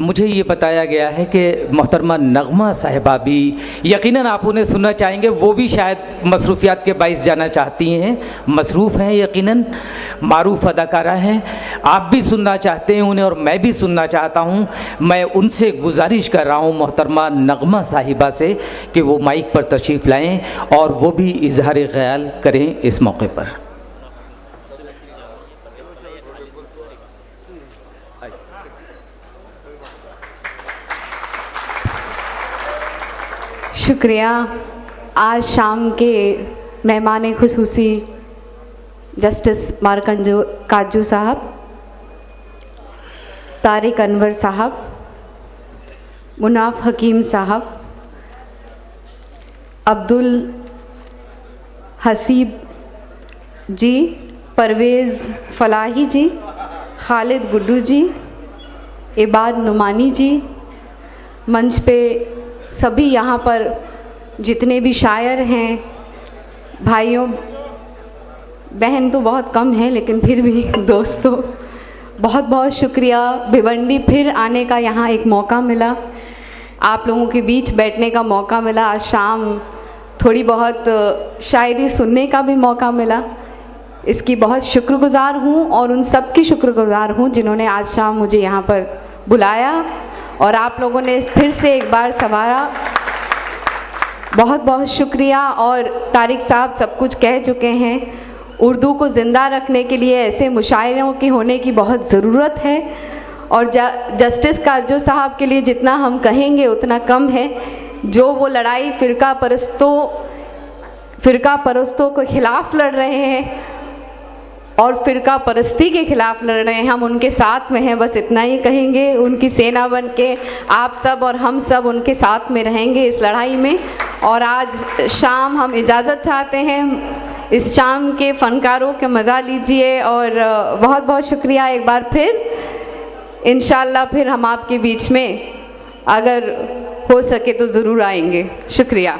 मुझे ये बताया गया है कि मोहतरमा नगमा साहिबा भी यकीनन आप उन्हें सुनना चाहेंगे, वो भी शायद मसरूफियात के बाइस जाना चाहती हैं, मसरूफ़ हैं, यकीनन मारूफ अदाकारा हैं। आप भी सुनना चाहते हैं उन्हें और मैं भी सुनना चाहता हूँ। मैं उनसे गुजारिश कर रहा हूँ मोहतरमा नगमा साहिबा से कि वो माइक पर तशरीफ़ लाएँ और वो भी इजहार ख्याल करें इस मौके पर। शुक्रिया। आज शाम के मेहमान खुसूसी जस्टिस मार्कंजो काजू साहब, तारिक अनवर साहब, मुनाफ हकीम साहब, अब्दुल हसीब जी, परवेज़ फलाही जी, खालिद गुड्डू जी, इबाद नुमानी जी, मंच पे सभी यहाँ पर जितने भी शायर हैं, भाइयों बहन तो बहुत कम है लेकिन फिर भी दोस्तों, बहुत बहुत शुक्रिया। भिवंडी फिर आने का यहाँ एक मौका मिला, आप लोगों के बीच बैठने का मौका मिला, आज शाम थोड़ी बहुत शायरी सुनने का भी मौका मिला। इसकी बहुत शुक्रगुजार हूँ और उन सब की शुक्रगुजार हूँ जिन्होंने आज शाम मुझे यहाँ पर बुलाया और आप लोगों ने फिर से एक बार संवारा। बहुत बहुत शुक्रिया। और तारिक साहब सब कुछ कह चुके हैं। उर्दू को ज़िंदा रखने के लिए ऐसे मुशायरों की होने की बहुत ज़रूरत है और जस्टिस काजू साहब के लिए जितना हम कहेंगे उतना कम है। जो वो लड़ाई फ़िरका परस्तों के ख़िलाफ़ लड़ रहे हैं और फ़िरका परस्ती के ख़िलाफ़ लड़ रहे हैं, हम उनके साथ में हैं, बस इतना ही कहेंगे। उनकी सेना बन के आप सब और हम सब उनके साथ में रहेंगे इस लड़ाई में। और आज शाम हम इजाज़त चाहते हैं, इस शाम के फ़नकारों के मज़ा लीजिए और बहुत बहुत शुक्रिया एक बार फिर। इंशाअल्लाह फिर हम आपके बीच में अगर हो सके तो ज़रूर आएंगे। शुक्रिया।